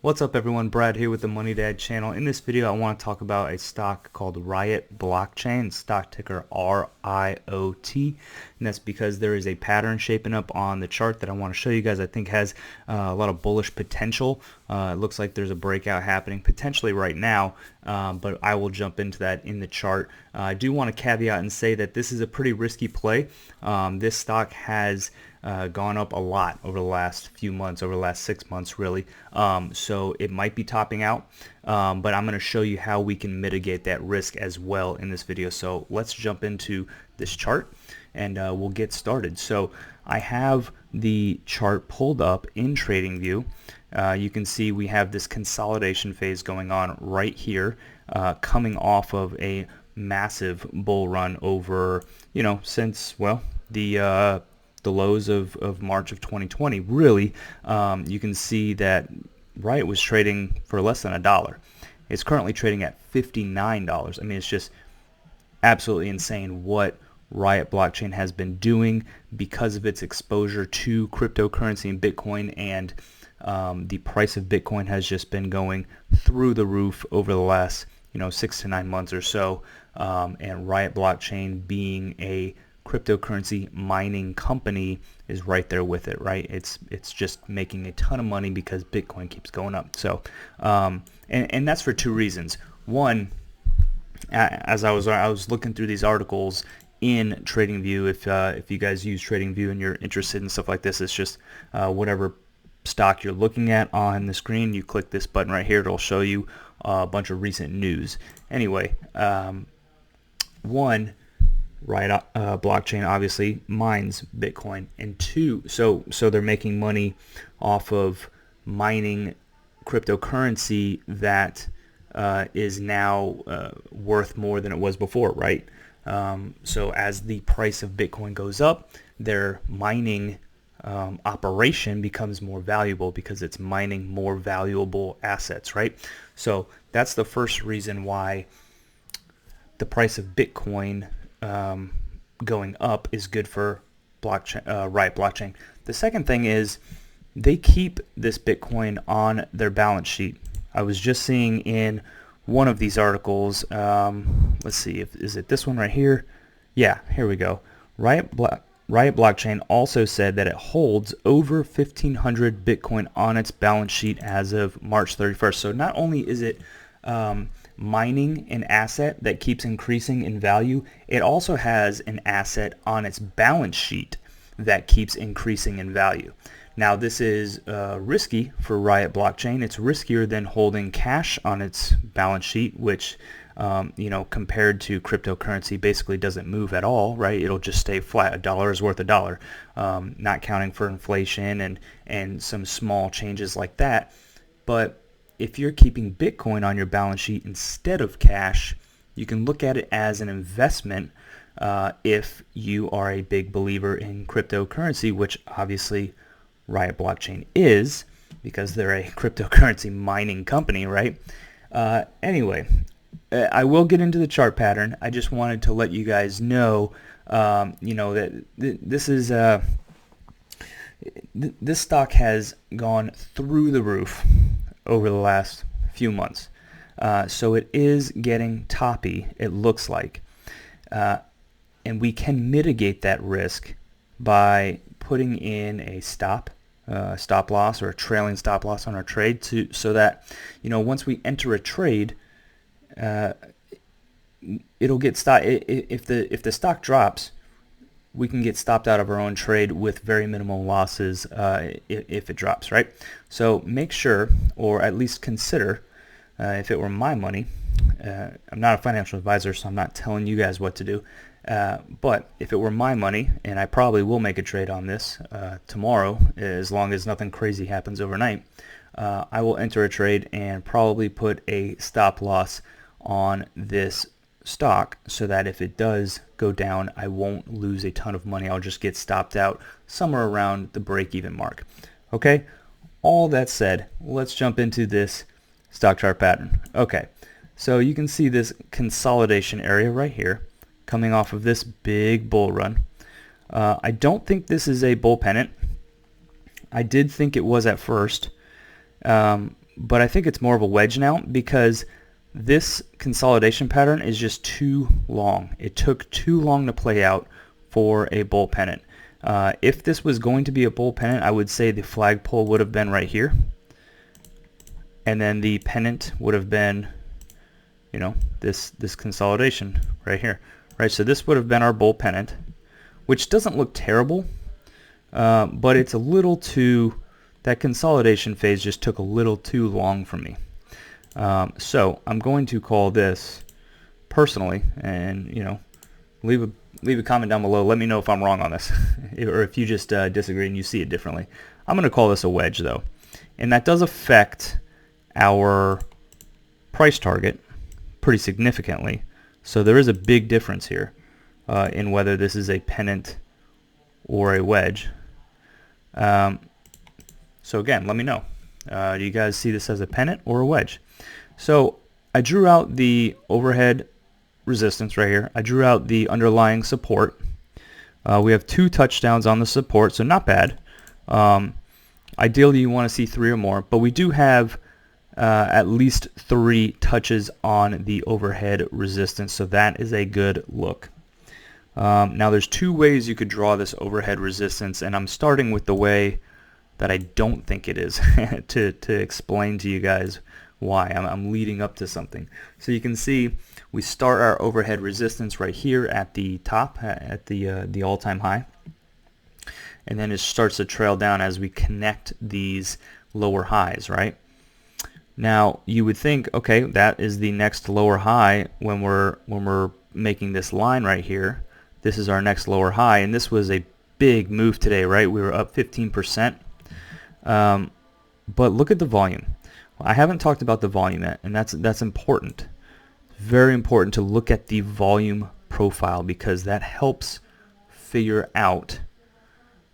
What's up everyone, Brad here with the Money Dad channel. In this video I want to talk about a stock called Riot Blockchain, stock ticker RIOT, and that's because there is a pattern shaping up on the chart that I want to show you guys. I think has a lot of bullish potential. It looks like there's a breakout happening potentially right now, but I will jump into that in the chart. I do want to caveat and say that this is a pretty risky play. This stock has gone up a lot over the last few months, over the last 6 months really. So it might be topping out, but I'm going to show you how we can mitigate that risk as well in this video. So let's jump into this chart and we'll get started. So I have the chart pulled up in TradingView. You can see we have this consolidation phase going on right here, coming off of a massive bull run over, since, well, the lows of March of 2020. Really, you can see that Riot was trading for less than $1. It's currently trading at $59. I mean, it's just absolutely insane what Riot Blockchain has been doing because of its exposure to cryptocurrency and Bitcoin, and the price of Bitcoin has just been going through the roof over the last 6 to 9 months or so, and Riot Blockchain being a cryptocurrency mining company is right there with it, right? It's just making a ton of money because Bitcoin keeps going up. So and that's for two reasons. One, as I was looking through these articles in TradingView, if you guys use TradingView and you're interested in stuff like this, it's just whatever stock you're looking at on the screen, you click this button right here, it'll show you a bunch of recent news. Anyway, one, Riot Blockchain obviously mines Bitcoin, and two, so they're making money off of mining cryptocurrency that is now worth more than it was before, right? So as the price of Bitcoin goes up, their mining operation becomes more valuable because it's mining more valuable assets, right? So that's the first reason why the price of Bitcoin going up is good for blockchain, Riot Blockchain. The second thing is they keep this Bitcoin on their balance sheet. I was just seeing in one of these articles, let's see, is it this one right here? Yeah, here we go. Riot Blockchain also said that it holds over 1,500 Bitcoin on its balance sheet as of March 31st. So not only is it mining an asset that keeps increasing in value, it also has an asset on its balance sheet that keeps increasing in value. Now this is risky for Riot Blockchain. It's riskier than holding cash on its balance sheet, which compared to cryptocurrency basically doesn't move at all, right? It'll just stay flat. $1 is worth $1, not counting for inflation and some small changes like that. But if you're keeping Bitcoin on your balance sheet instead of cash, you can look at it as an investment if you are a big believer in cryptocurrency, which obviously Riot Blockchain is, because they're a cryptocurrency mining company, right? Anyway, I will get into the chart pattern. I just wanted to let you guys know, that this is this stock has gone through the roof over the last few months. So it is getting toppy, it looks like. And we can mitigate that risk by putting in a stop loss or a trailing stop loss on our trade so that, once we enter a trade, it'll get stopped. If the stock drops, we can get stopped out of our own trade with very minimal losses if it drops, right? So make sure, or at least consider, if it were my money, I'm not a financial advisor, so I'm not telling you guys what to do, but if it were my money, and I probably will make a trade on this tomorrow, as long as nothing crazy happens overnight, I will enter a trade and probably put a stop loss on this stock so that if it does go down, I won't lose a ton of money. I'll just get stopped out somewhere around the break-even mark. Okay, all that said, let's jump into this stock chart pattern. Okay, so you can see this consolidation area right here coming off of this big bull run. I don't think this is a bull pennant. I did think it was at first, but I think it's more of a wedge now because this consolidation pattern is just too long. It took too long to play out for a bull pennant. If this was going to be a bull pennant, I would say the flagpole would have been right here, and then the pennant would have been, you know, this consolidation right here, right? So this would have been our bull pennant, which doesn't look terrible, but it's a little too, that consolidation phase just took a little too long for me. So I'm going to call this personally, and you know, leave a comment down below. Let me know if I'm wrong on this, or if you just disagree and you see it differently. I'm going to call this a wedge though, and that does affect our price target pretty significantly. So there is a big difference here in whether this is a pennant or a wedge. So again, let me know. Do you guys see this as a pennant or a wedge? So I drew out the overhead resistance right here. I drew out the underlying support. We have 2 touchdowns on the support, so not bad. Ideally you want to see 3 or more, but we do have at least 3 touches on the overhead resistance, so that is a good look. Now there's 2 ways you could draw this overhead resistance, and I'm starting with the way that I don't think it is to explain to you guys why. I'm leading up to something. So you can see we start our overhead resistance right here at the top, at the all-time high, and then it starts to trail down as we connect these lower highs, right? Now you would think, okay, that is the next lower high when we're making this line right here. This is our next lower high, and this was a big move today, right? We were up 15%. But look at the volume. I haven't talked about the volume yet, and that's important. Very important to look at the volume profile because that helps figure out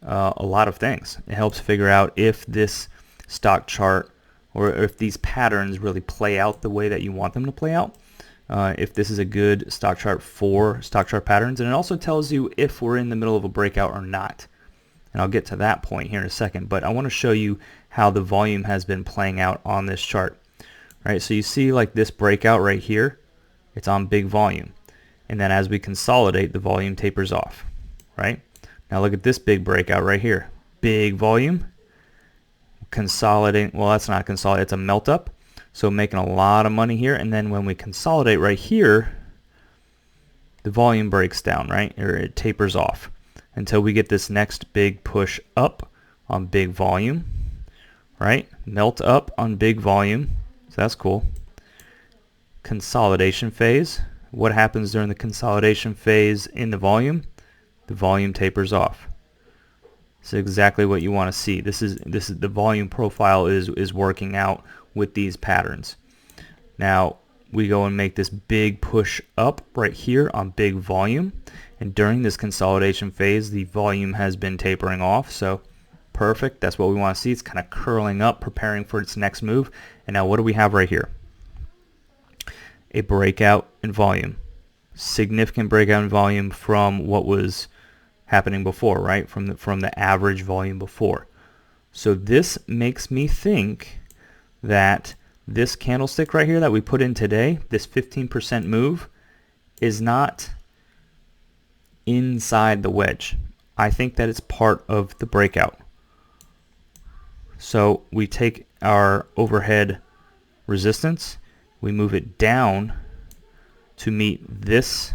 a lot of things. It helps figure out if this stock chart or if these patterns really play out the way that you want them to play out. If this is a good stock chart for stock chart patterns, and it also tells you if we're in the middle of a breakout or not. And I'll get to that point here in a second, but I want to show you how the volume has been playing out on this chart. Right, so you see like this breakout right here, it's on big volume. And then as we consolidate, the volume tapers off. Right? Now look at this big breakout right here. Big volume. Consolidate, well that's not consolidate, it's a melt up. So making a lot of money here, and then when we consolidate right here, the volume breaks down, right? Or it tapers off until we get this next big push up on big volume, right? Melt up on big volume, so that's cool. Consolidation phase. What happens during the consolidation phase in the volume? The volume tapers off. This is exactly what you want to see. This is the volume profile is working out with these patterns. Now we go and make this big push up right here on big volume, and during this consolidation phase the volume has been tapering off, so perfect. That's what we want to see. It's kind of curling up, preparing for its next move. And now what do we have right here? A breakout in volume. Significant breakout in volume from what was happening before, right? From the average volume before. So this makes me think that this candlestick right here that we put in today, this 15% move, is not inside the wedge. I think that it's part of the breakout. So we take our overhead resistance, we move it down to meet this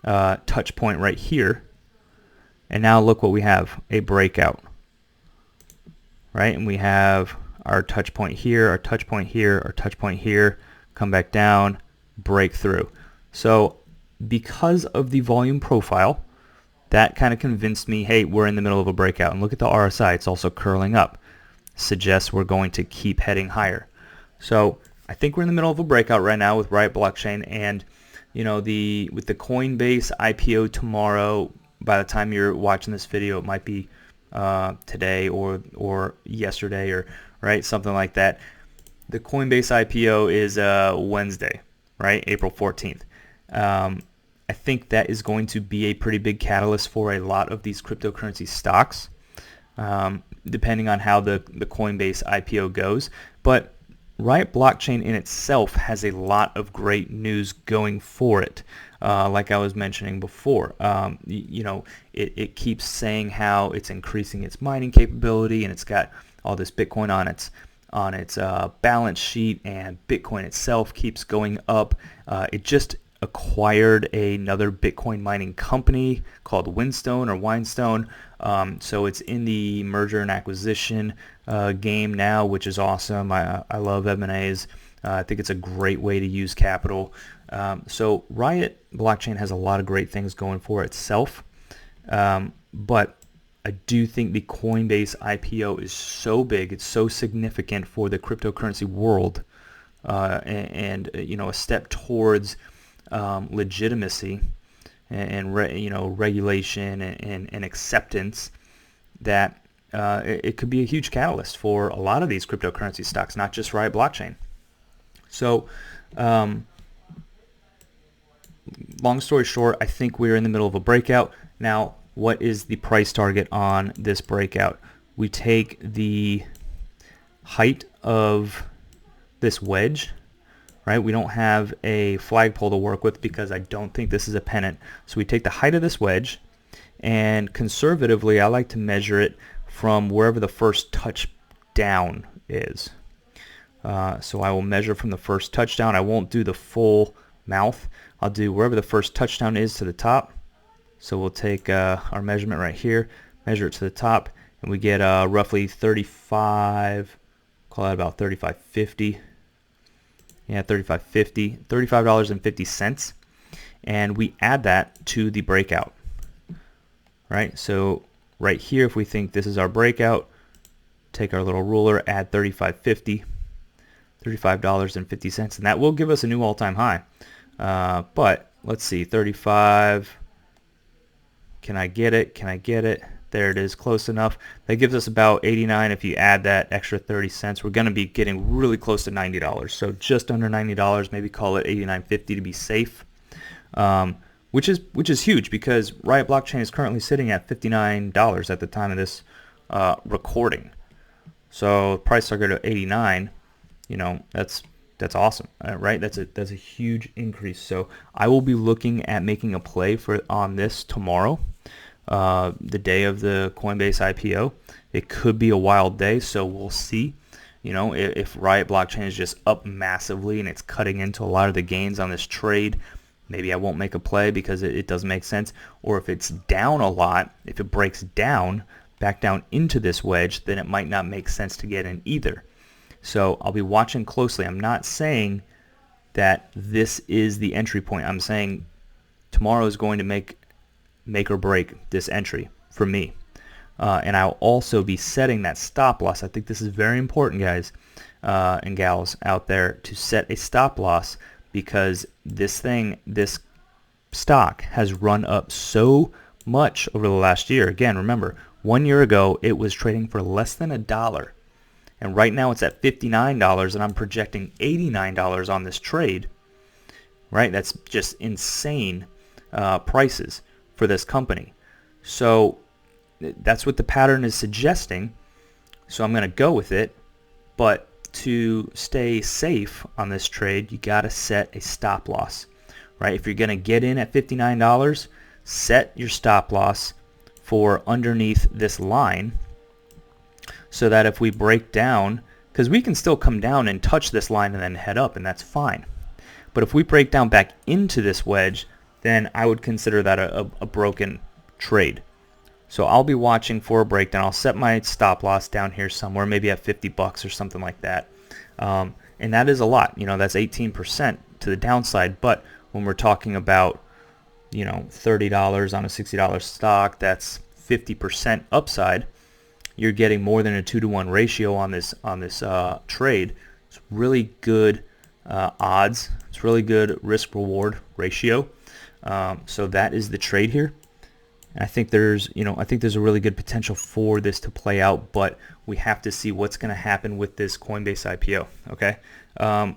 touch point right here, and now look what we have, a breakout, right? And we have our touch point here, our touch point here, our touch point here, come back down, break through. So because of the volume profile, that kind of convinced me, hey, we're in the middle of a breakout. And look at the RSI, it's also curling up. Suggests we're going to keep heading higher. So I think we're in the middle of a breakout right now with Riot Blockchain, and you know, with the Coinbase IPO tomorrow, by the time you're watching this video, it might be today or yesterday, or right, something like that. The Coinbase IPO is Wednesday, right, April 14th. I think that is going to be a pretty big catalyst for a lot of these cryptocurrency stocks. depending on how the Coinbase IPO goes. But Riot Blockchain in itself has a lot of great news going for it. Like I was mentioning before, it keeps saying how it's increasing its mining capability, and it's got all this Bitcoin on its balance sheet, and Bitcoin itself keeps going up. It just acquired another Bitcoin mining company called Whinstone. So it's in the merger and acquisition game now, which is awesome. I love M&As. I think it's a great way to use capital. So Riot Blockchain has a lot of great things going for itself, but I do think the Coinbase IPO is so big, it's so significant for the cryptocurrency world, and a step towards legitimacy and regulation and acceptance, that it could be a huge catalyst for a lot of these cryptocurrency stocks, not just Riot Blockchain. So long story short, I think we're in the middle of a breakout. Now, what is the price target on this breakout? We take the height of this wedge, right? We don't have a flagpole to work with because I don't think this is a pennant. So we take the height of this wedge, and conservatively, I like to measure it from wherever the first touchdown is. So I will measure from the first touchdown. I won't do the full mouth. I'll do wherever the first touchdown is to the top. So we'll take our measurement right here, measure it to the top, and we get roughly 35, call that about 35.50. Yeah, 35.50, $35.50, and we add that to the breakout. Right? So right here, if we think this is our breakout, take our little ruler, add 35.50, $35.50, and that will give us a new all-time high. But let's see, 35. Can I get it? Can I get it? There it is, close enough. That gives us about 89. If you add that extra 30 cents, we're going to be getting really close to $90. So just under $90, maybe call it $89.50 to be safe, which is huge because Riot Blockchain is currently sitting at $59 at the time of this recording. So price target of 89, that's awesome, right? That's a huge increase. So I will be looking at making a play on this tomorrow, the day of the Coinbase IPO. It could be a wild day, so we'll see. If Riot Blockchain is just up massively and it's cutting into a lot of the gains on this trade, maybe I won't make a play because it doesn't make sense. Or if it's down a lot, if it breaks down back down into this wedge, then it might not make sense to get in either. So I'll be watching closely. I'm not saying that this is the entry point. I'm saying tomorrow is going to make or break this entry for me. And I'll also be setting that stop loss. I think this is very important, guys and gals out there, to set a stop loss, because this stock has run up so much over the last year. Again, remember, 1 year ago it was trading for less than $1. And right now it's at $59, and I'm projecting $89 on this trade. Right? That's just insane prices for this company. So that's what the pattern is suggesting. So I'm going to go with it. But to stay safe on this trade, you got to set a stop loss. Right? If you're going to get in at $59, set your stop loss for underneath this line, so that if we break down, because we can still come down and touch this line and then head up, and that's fine. But if we break down back into this wedge, then I would consider that a broken trade. So I'll be watching for a breakdown. I'll set my stop loss down here somewhere, maybe at $50 or something like that. And that is a lot. That's 18% to the downside. But when we're talking about, $30 on a $60 stock, that's 50% upside. You're getting more than a 2-to-1 ratio on this trade. It's really good odds. It's really good risk-reward ratio. So that is the trade here. And I think there's a really good potential for this to play out, but we have to see what's going to happen with this Coinbase IPO. Okay.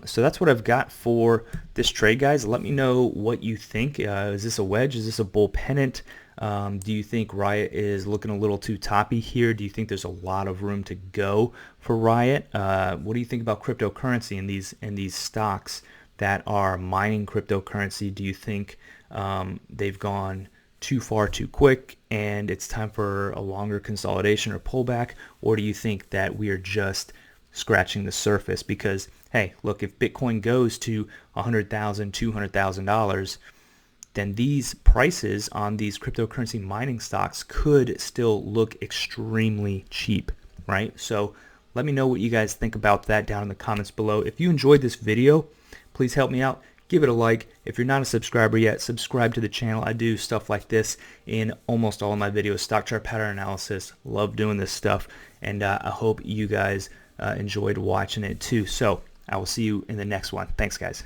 So that's what I've got for this trade, guys. Let me know what you think. Is this a wedge? Is this a bull pennant? Do you think Riot is looking a little too toppy here? Do you think there's a lot of room to go for Riot? What do you think about cryptocurrency and these stocks that are mining cryptocurrency? Do you think they've gone too far too quick and it's time for a longer consolidation or pullback? Or do you think that we are just scratching the surface? Because hey, look, if Bitcoin goes to $100,000, $200,000, then these prices on these cryptocurrency mining stocks could still look extremely cheap, right? So let me know what you guys think about that down in the comments below. If you enjoyed this video, please help me out. Give it a like. If you're not a subscriber yet, subscribe to the channel. I do stuff like this in almost all of my videos, stock chart pattern analysis. Love doing this stuff, and I hope you guys enjoyed watching it too. So I will see you in the next one. Thanks, guys.